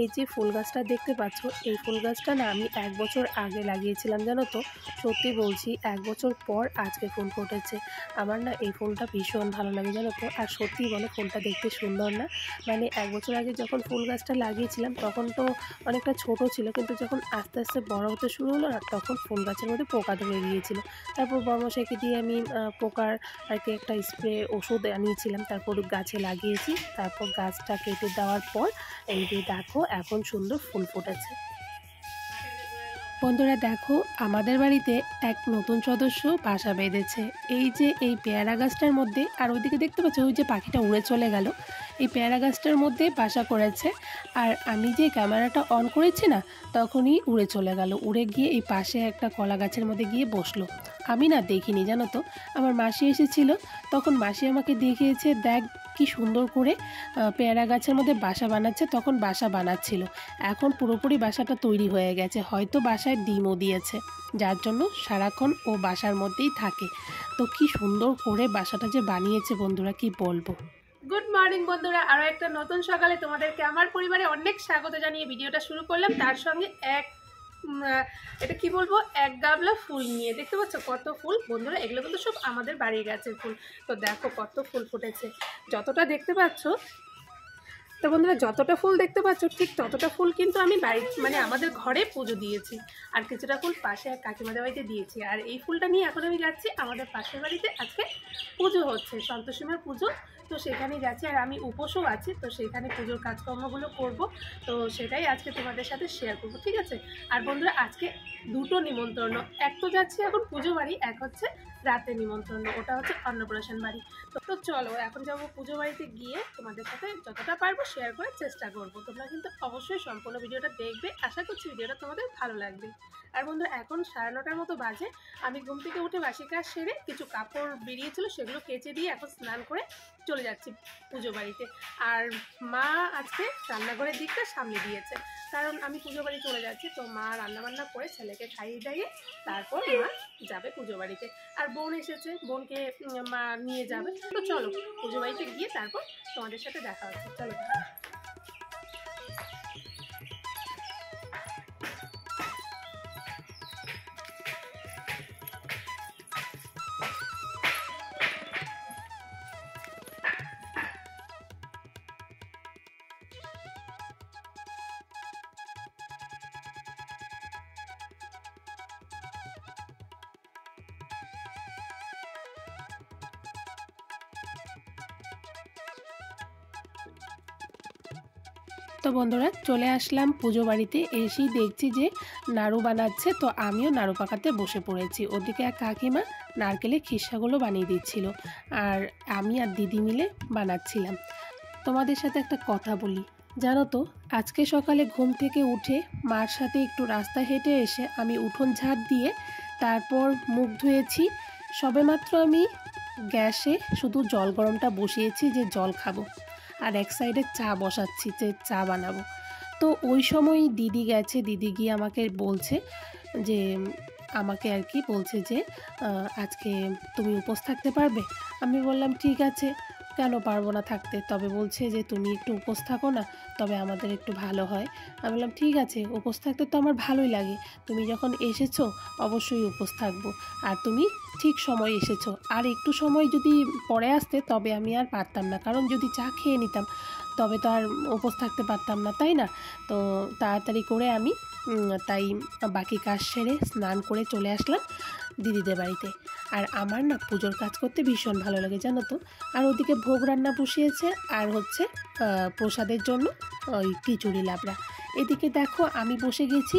এই যে ফুল গাছটা দেখতে পাচ্ছ, এই ফুল গাছটা না আমি 1 বছর আগে লাগিয়েছিলাম জানো তো। সত্যি বলছি 1 বছর পর আজকে ফুল ফুটেছে। আমার না এই ফুলটা ভীষণ ভালো লাগে জানো তো। আর সত্যি বলো ফুলটা দেখতে সুন্দর না? মানে 1 বছর আগে যখন ফুল গাছটা লাগিয়েছিলাম তখন তো অনেকটা ছোট ছিল, কিন্তু যখন আস্তে আস্তে বড় হতে শুরু হলো না তখন ফুল গাছের মধ্যে পোকা ধরে গিয়েছিল। তারপর বর্মশাইকে দিয়ে আমি পোকার আর কি একটা স্প্রে ওষুধ আনিয়েছিলাম, তারপর গাছে লাগিয়েছি। তারপর গাছটা কেটে দেওয়ার পর এই যে দেখো এখন সুন্দর ফুল ফুটেছে। বন্ধুরা দেখো আমাদের বাড়িতে এক নতুন সদস্য বাসা বেঁধেছে। এই যে এই পেয়ারা গাছটার মধ্যে, আর ওইদিকে দেখতে পাচ্ছ ওই যে পাখিটা উড়ে চলে গেল, এই পেয়ারা গাছটার মধ্যে বাসা করেছে। আর আমি যে ক্যামেরাটা অন করেছি না তখনই উড়ে চলে গেল, উড়ে গিয়ে এই পাশে একটা কলা গাছের মধ্যে গিয়ে বসলো। আমি না দেখিনি জানো তো, আমার মাসি এসেছিল তখন মাসি আমাকে দেখিয়েছে, দেখ কি সুন্দর করে পেয়ারা গাছের মধ্যে বাসা বানাচ্ছে। তখন বাসা বানাচ্ছিল, এখন পুরোপুরি বাসাটা তৈরি হয়ে গেছে, হয়তো বাসায় ডিমও দিয়েছে, যার জন্য সারাক্ষণ ও বাসার মধ্যেই থাকে। তো কি সুন্দর করে বাসাটা যে বানিয়েছে বন্ধুরা কি বলবো। গুড মর্নিং বন্ধুরা, আরও একটা নতুন সকালে তোমাদেরকে আমার পরিবারে অনেক স্বাগত জানিয়ে ভিডিওটা শুরু করলাম। তার সঙ্গে এটা কি বলবো, এক গামলা ফুল নিয়ে। দেখতে পাচ্ছ কত ফুল বন্ধুরা, এগুলো কিন্তু সব আমাদের বাড়ির গাছের ফুল। তো দেখো কত ফুল ফুটেছে, যতটা দেখতে পাচ্ছ। তো বন্ধুরা যতটা ফুল দেখতে পাচ্ছ ঠিক ততটা ফুল কিন্তু আমি মানে আমাদের ঘরে পুজো দিয়েছি, আর কিছুটা ফুল পাশে এক কাকিমাদের বাড়িতে দিয়েছি। আর এই ফুলটা নিয়ে এখন আমি যাচ্ছি আমাদের পাশের বাড়িতে, আজকে পুজো হচ্ছে, সন্তোষীমার পুজো। তো সেখানেই যাচ্ছি, আর আমি উপোসও আছি, তো সেখানে পুজোর কাজকর্মগুলো করব। তো সেটাই আজকে তোমাদের সাথে শেয়ার করব, ঠিক আছে? আর বন্ধুরা আজকে দুটো নিমন্ত্রণ, এক তো যাচ্ছি এখন পুজো বাড়ি, এক হচ্ছে রাতের নিমন্ত্রণ, ওটা হচ্ছে অন্নপ্রাশন বাড়ি। তো চলো এখন যাবো পুজো বাড়িতে, গিয়ে তোমাদের সাথে যতটা পারবো শেয়ার করার চেষ্টা করব। তোমরা কিন্তু অবশ্যই সম্পূর্ণ ভিডিওটা দেখবে, আশা করছি ভিডিওটা তোমাদের ভালো লাগবে। আর বন্ধুরা এখন 9:30 মতো বাজে, আমি ঘুম থেকে উঠে বাসি কাজ সেরে কিছু কাপড় বেরিয়েছিল সেগুলো কেচে দিয়ে এখন স্নান করে চলে যাচ্ছি পুজো বাড়িতে। আর মা আজকে রান্নাঘরের দিকটা সামনে দিয়েছে, কারণ আমি পুজো বাড়ি চলে যাচ্ছি। তো মা রান্নাবান্না করে ছেলেকে খাইয়ে দাইয়ে তারপর মা যাবে পুজো বাড়িতে। আর বোন এসেছে, বোনকে মা নিয়ে যাবে। তো চলো পুজো বাড়িতে গিয়ে তারপর তোমাদের সাথে দেখা হচ্ছে, চলো। তো বন্ধুরা চলে আসলাম পুজো বাড়িতে, এসেই দেখছি যে নাড়ু বানাচ্ছে। তো আমিও নাড়ু পাকাতে বসে পড়েছি। ওদিকে এক কাকিমা নারকেলের খিসাগুলো বানিয়ে দিচ্ছিল, আর আমি আর দিদি মিলে বানাচ্ছিলাম। তোমাদের সাথে একটা কথা বলি, জানো তো আজকে সকালে ঘুম থেকে উঠে মার সাথে একটু রাস্তা হেঁটে এসে আমি উঠোন ঝাড় দিয়ে তারপর মুখ ধুয়েছি। সবেমাত্র আমি গ্যাসে শুধু জল গরমটা বসিয়েছি যে জল খাবো, আর এক সাইডে চা বসাচ্ছি যে চা বানাবো। তো ওই সময় দিদি গেছে, দিদি গিয়ে আমাকে বলছে যে আমাকে আর কি বলছে যে আজকে তুমি উপোস থাকতে পারবে? আমি বললাম ঠিক আছে, কেন পারবো না থাকতে, তবে বলছে যে তুমি একটু উপোস থাকো না, তবে আমাদের একটু ভালো হয়। আমি বললাম ঠিক আছে, উপোস থাকতে তো আমার ভালোই লাগে, তুমি যখন এসেছো অবশ্যই উপোস থাকবো। আর তুমি ঠিক সময় এসেছো, আর একটু সময় যদি পরে আসতে তবে আমি আর পারতাম না, কারণ যদি চা খেয়ে নিতাম তবে তো আর উপোস থাকতে পারতাম না, তাই না? তো তাড়াতাড়ি করে আমি তাই বাকি কাজ সেরে স্নান করে চলে আসলাম দিদিদের বাড়িতে। আর আমার না পুজোর কাজ করতে ভীষণ ভালো লাগে জানো তো। আর ওদিকে ভোগ রান্না বসিয়েছে, আর হচ্ছে প্রসাদের জন্য ওই খিচুড়ি লাবড়া। এদিকে দেখো আমি বসে গেছি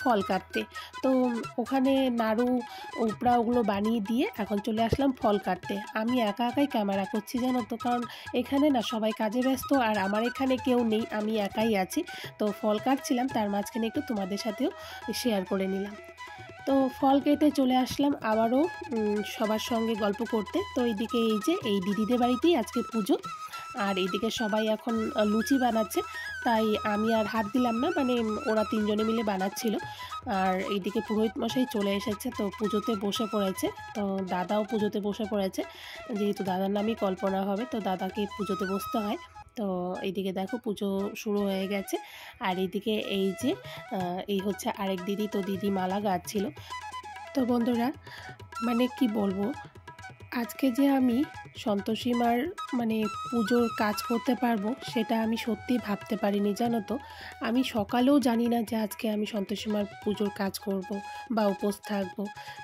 ফল কাটতে। তো ওখানে নাড়ু উপড়া ওগুলো বানিয়ে দিয়ে এখন চলে আসলাম ফল কাটতে। আমি একা একাই ক্যামেরা করছি জানো তো, কারণ এখানে না সবাই কাজে ব্যস্ত, আর আমার এখানে কেউ নেই, আমি একাই আছি। তো ফল কাটছিলাম, তার মাঝখানে একটু তোমাদের সাথেও শেয়ার করে নিলাম। তো ফল কেটে চলে আসলাম আবারও সবার সঙ্গে গল্প করতে। তো এইদিকে এই যে এই দিদিদের বাড়িতেই আজকে পুজো, আর এইদিকে সবাই এখন লুচি বানাচ্ছে, তাই আমি আর হাত দিলাম না, মানে ওরা তিনজনে মিলে বানাচ্ছিল। আর এইদিকে পুরোহিত মশাই চলে এসেছে, তো পুজোতে বসে পড়েছে। তো দাদাও পুজোতে বসে পড়েছে, যেহেতু দাদার নামই কল্পনা হবে তো দাদাকে পুজোতে বসতে হয়। তো এইদিকে দেখো পুজো শুরু হয়ে গেছে। আর এইদিকে এই যে এই হচ্ছে আরেক দিদি, তো দিদি মালা গাচ্ছিল। তো বন্ধুরা মানে কি বলবো, আজকে যে আমি সন্তোষী মার মানে পুজোর কাজ করতে পারবো সেটা আমি সত্যিই ভাবতে পারিনি, জানো তো। আমি সকালেও জানি না যে আজকে আমি সন্তোষী মার পুজোর কাজ করব বা উপোস থাকবো।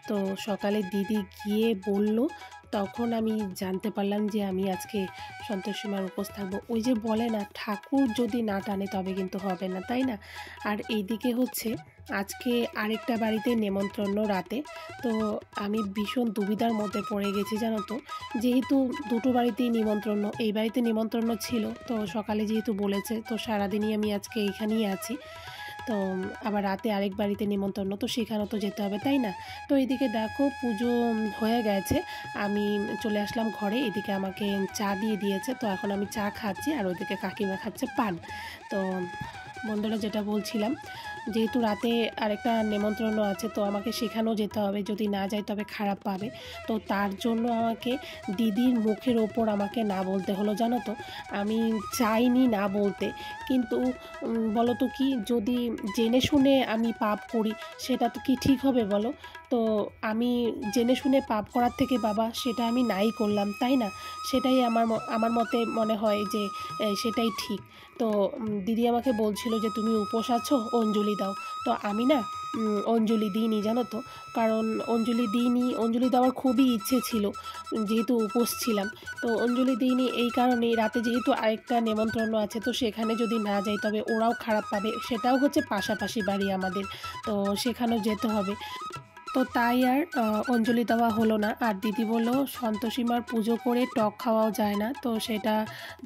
তো সকালে দিদি গিয়ে বলল, তখন আমি জানতে পারলাম যে আমি আজকে সন্তোষী মার উপোস থাকবো। ওই যে বলে না, ঠাকুর যদি না টানে তবে কিন্তু হবে না, তাই না? আর এইদিকে হচ্ছে আজকে আরেকটা বাড়িতে নেমন্ত্রণ রাতে। তো আমি ভীষণ দুবিধার মধ্যে পড়ে গেছি, জানো তো। যেহেতু দুটো বাড়িতেই নিমন্ত্রণ, এই বাড়িতে নিমন্ত্রণ ছিল, তো সকালে যেহেতু বলেছে, তো সারাদিনই আমি আজকে এইখানেই আছি। তো আবার রাতে আরেক বাড়িতে নিমন্ত্রণ, তো সেখানেও তো যেতে হবে, তাই না? তো এদিকে দেখো পুজো হয়ে গেছে, আমি চলে আসলাম ঘরে। এদিকে আমাকে চা দিয়ে দিয়েছে, তো এখন আমি চা খাচ্ছি, আর ওইদিকে কাকিমা খাচ্ছে পান। তো বন্ধুরা যেটা বলছিলাম, যেহেতু রাতে আরেকটা নেমন্ত্রণও আছে, তো আমাকে সেখানেও যেতে হবে, যদি না যাই তবে খারাপ পাবে। তো তার জন্য আমাকে দিদির মুখের ওপর আমাকে না বলতে হলো, জানো তো। আমি চাইনি না বলতে, কিন্তু বলো তো কি, যদি জেনে শুনে আমি পাপ করি সেটা তো কি ঠিক হবে বলো? তো আমি জেনে শুনে পাপ করার থেকে বাবা সেটা আমি নাই করলাম, তাই না? সেটাই আমার মতে মনে হয় যে সেটাই ঠিক। তো দিদি আমাকে বলছিল যে তুমি উপোস আছো, অঞ্জলি দাও। তো আমি না অঞ্জলি দিইনি, জানো তো। কারণ অঞ্জলি দিইনি, অঞ্জলি দেওয়ার খুবই ইচ্ছে ছিল যেহেতু উপোস ছিলাম। তো অঞ্জলি দিইনি এই কারণেই, রাতে যেহেতু আরেকটা নেমন্ত্রণ আছে, তো সেখানে যদি না যাই তবে ওরাও খারাপ পাবে। সেটাও হচ্ছে পাশাপাশি বাড়ি আমাদের, তো সেখানেও যেতে হবে। তো তাই আর অঞ্জলি দেওয়া হলো না। আর দিদি বললো সন্তোষী মার পুজো করে টক খাওয়াও যায় না, তো সেটা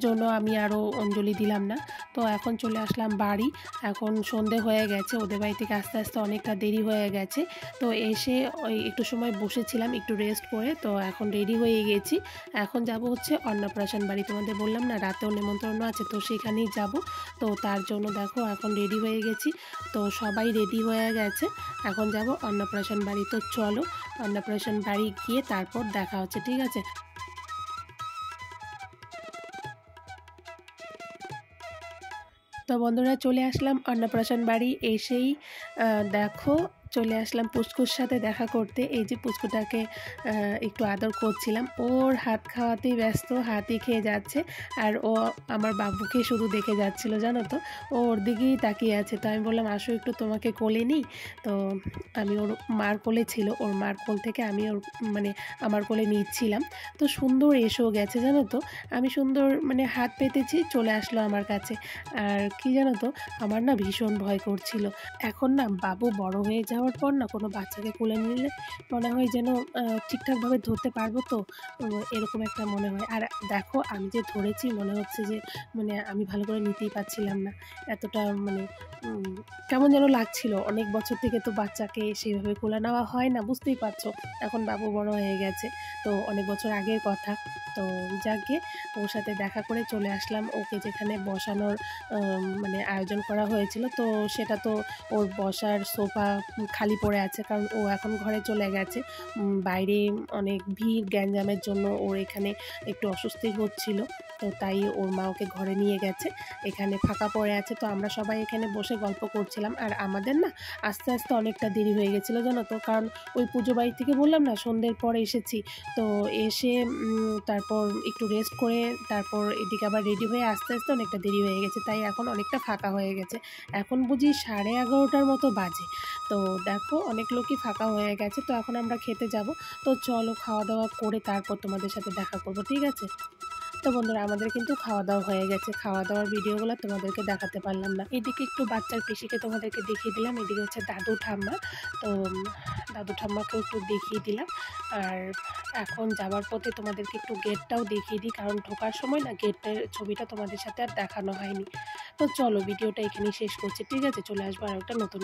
জন্য আমি আরও অঞ্জলি দিলাম না। তো এখন চলে আসলাম বাড়ি। এখন সন্ধে হয়ে গেছে, ওদের বাড়ি থেকে আস্তে আস্তে অনেকটা দেরি হয়ে গেছে। তো এসে ওই একটু সময় বসেছিলাম একটু রেস্ট করে, তো এখন রেডি হয়ে গেছি। এখন যাব হচ্ছে অন্নপ্রাশন বাড়ি, তোমাদের বললাম না রাতেও নেমন্ত্রণ আছে, তো সেখানেই যাব। তো তার জন্য দেখো এখন রেডি হয়ে গেছি। তো সবাই রেডি হয়ে গেছে, এখন যাব অন্নপ্রাশন বাড়ি। তো চলো অন্নপ্রাশন বাড়ি গিয়ে তারপর দেখা হচ্ছে, ঠিক আছে? তো বন্ধুরা চলে আসলাম অন্নপ্রাশন বাড়ি। এসেই দেখো চলে আসলাম পুচকুর সাথে দেখা করতে। এই যে পুচকুটাকে একটু আদর করছিলাম, ওর হাত খাওয়াতেই ব্যস্ত, হাতই খেয়ে যাচ্ছে। আর ও আমার বাবুকে শুধু দেখে যাচ্ছিল, জানো তো। ও ওর দিকেই তাকিয়ে আছে। তো আমি বললাম আসো একটু তোমাকে কোলে নিই। তো আমি ওর মার কোলে ছিল, ওর মার কোল থেকে আমি ওর মানে আমার কোলে নিচ্ছিলাম। তো সুন্দর এসেও গেছে, জানো তো। আমি সুন্দর মানে হাত পেতেছি, চলে আসলো আমার কাছে। আর কি জানো তো, আমার না ভীষণ ভয় করছিল। এখন না বাবু বড় হয়ে যাওয়ার পর না কোনো বাচ্চাকে কোলে নিলে মনে হয় যেন ঠিকঠাকভাবে ধরতে পারবো, তো এরকম একটা মনে হয়। আর দেখো আমি যে ধরেছি মনে হচ্ছে যে মানে আমি ভালো করে নিতেই পারছিলাম না, এতটা মানে কেমন যেন লাগছিল। অনেক বছর থেকে তো বাচ্চাকে সেইভাবে কোলে নেওয়া হয় না, বুঝতেই পারছো। এখন বাবু বড় হয়ে গেছে, তো অনেক বছর আগের কথা। তো যাকে ওর সাথে দেখা করে চলে আসলাম। ওকে যেখানে বসানোর মানে আয়োজন করা হয়েছিল, তো সেটা তো ওর বসার সোফা খালি পড়ে আছে, কারণ ও এখন ঘরে চলে গেছে। বাইরে অনেক ভিড় গ্যাঞ্জামের জন্য ওর এখানে একটু অস্বস্তি হচ্ছিল, তো তাই ওর মা ওকে ঘরে নিয়ে গেছে। এখানে ফাঁকা পড়ে আছে, তো আমরা সবাই এখানে বসে গল্প করছিলাম। আর আমাদের না আস্তে আস্তে অনেকটা দেরি হয়ে গেছিলো, জানো তো। কারণ ওই পুজো বাড়ি থেকে বললাম না সন্ধ্যের পরে এসেছি, তো এসে তারপর একটু রেস্ট করে তারপর এদিকে আবার রেডি হয়ে আস্তে আস্তে অনেকটা দেরি হয়ে গেছে, তাই এখন অনেকটা ফাঁকা হয়ে গেছে। এখন বুঝি 11:30টার মতো বাজে। তো দেখো অনেক লোকই ফাঁকা হয়ে গেছে। তো এখন আমরা খেতে যাব। তো চলো খাওয়া দাওয়া করে তারপর তোমাদের সাথে দেখা করব, ঠিক আছে? তো বন্ধুরা আমাদের কিন্তু খাওয়া দাওয়া হয়ে গেছে। খাওয়া দাওয়ার ভিডিওগুলো তোমাদেরকে দেখাতে পারলাম না। এদিকে একটু বাচ্চার পিসিকে তোমাদেরকে দেখিয়ে দিলাম, এদিকে হচ্ছে দাদু ঠাম্মা। তো দাদু ঠাম্মাকেও একটু দেখিয়ে দিলাম। আর এখন যাওয়ার পথে তোমাদেরকে একটু গেটটাও দেখিয়ে দিই, কারণ ঢোকার সময় না গেটের ছবিটা তোমাদের সাথে আর দেখানো হয়নি। তো চলো ভিডিওটা এখানেই শেষ করছি, ঠিক আছে? চলে আসবো আর একটা নতুন